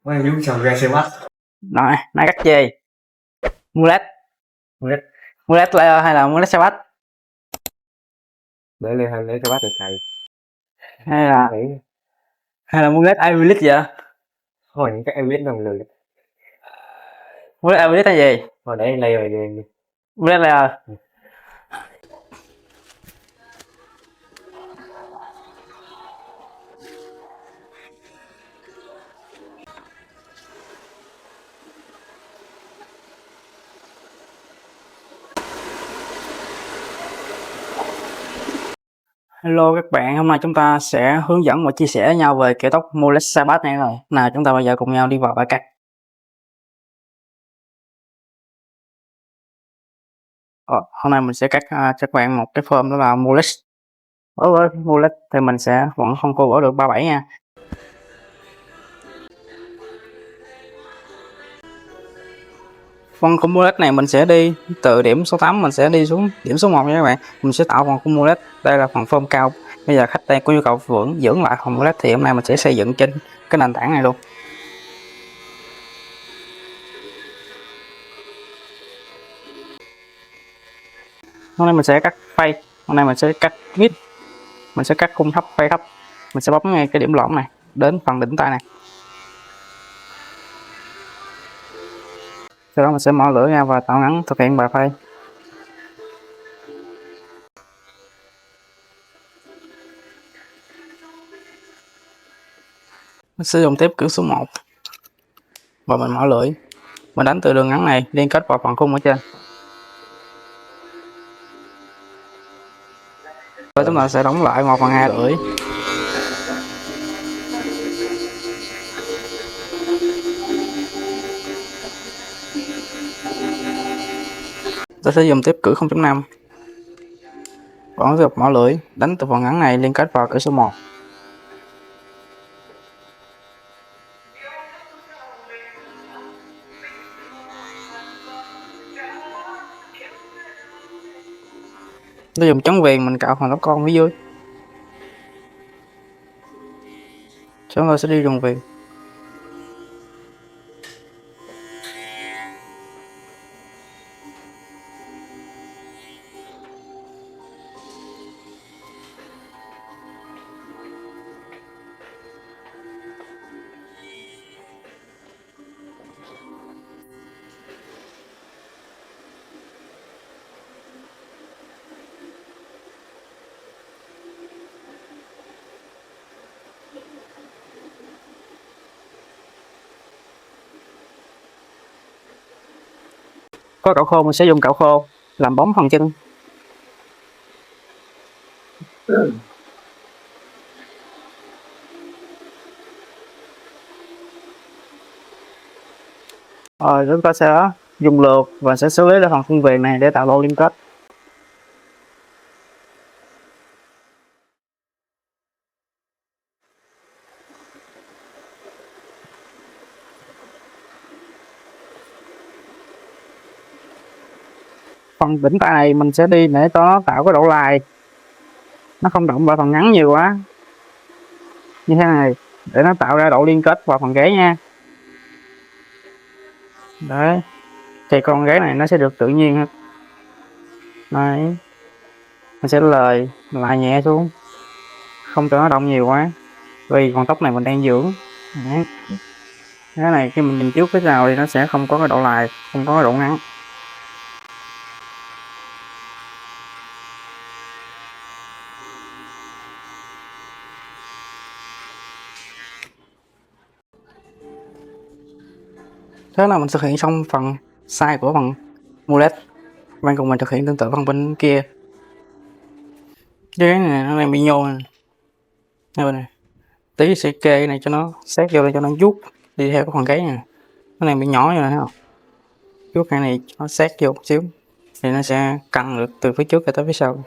Ôi, đúng chào ra xe bắt. Rồi, nãy cắt gì? Mullet. Mullet. Mullet layer hay là mullet xe bắt? Để lên lấy xe bắt được thầy. Hay là Đấy. mullet Irish vậy? Hồi những các em biết đồng lười. Mullet Irish là gì? Hồi đấy lay rồi. Mullet layer. Hello các bạn, hôm nay chúng ta sẽ hướng dẫn và chia sẻ với nhau về kiểu tóc mullet xe bắt này rồi. Nào chúng ta bây giờ cùng nhau đi vào bài cắt. Hôm nay mình sẽ cắt cho các bạn một cái form đó là mullet. Đối với mullet thì mình sẽ vẫn không cô bỏ được 37 nha. Vân của mullet này mình sẽ đi từ điểm số 8 mình sẽ đi xuống điểm số 1 nha các bạn. Mình sẽ tạo vòng của mullet. Đây là phần form cao. Bây giờ khách đang có nhu cầu dưỡng lại phần mullet thì hôm nay mình sẽ xây dựng trên cái nền tảng này luôn. Hôm nay mình sẽ cắt fade, hôm nay mình sẽ cắt mid, mình sẽ cắt khung thấp, fade thấp. Mình sẽ bấm ngay cái điểm lõm này đến phần đỉnh tay này. Sau đó mình sẽ mở lửa ra và tạo ngắn thực hiện bài fade. Mình sẽ dùng tiếp cử số 1 và mình mở lưỡi, mình đánh từ đường ngắn này liên kết vào phần khung ở trên. Rồi chúng ta sẽ đóng lại 1/2 lưỡi. Tôi sẽ dùng tiếp cử 0.5. Còn tiếp tục mở lưỡi, đánh từ phần ngắn này liên kết vào cử số 1. Tôi dùng chấn viền mình cạo phần tóc con phía dưới. Chúng tôi sẽ đi đường viền. Có cạo khô mình sẽ dùng cạo khô làm bóng phần chân. Rồi chúng ta sẽ dùng lược và sẽ xử lý lại phần phân viền này để tạo lỗ liên kết. Phần đỉnh tay này mình sẽ đi để cho nó tạo cái độ lài, nó không động vào phần ngắn nhiều quá như thế này để nó tạo ra độ liên kết vào phần gáy nha. Đấy, thì con gáy này nó sẽ được tự nhiên hơn. Đấy, mình sẽ lài nhẹ xuống, không cho nó động nhiều quá vì con tóc này mình đang dưỡng. Đấy, cái này khi mình nhìn trước cái nào thì nó sẽ không có cái độ lài, không có cái độ ngắn. Thế là mình thực hiện xong phần size của phần mullet. Bạn cùng mình thực hiện tương tự phần bên kia. Cái này nó đang bị nhô này. Đây bên này. Tí sẽ kê cái này cho nó sát vô để cho nó vuốt đi theo cái phần gáy này. Nó đang bị nhỏ như này thấy không? Vuốt cái này nó sát vô một xíu thì nó sẽ căng được từ phía trước tới phía sau.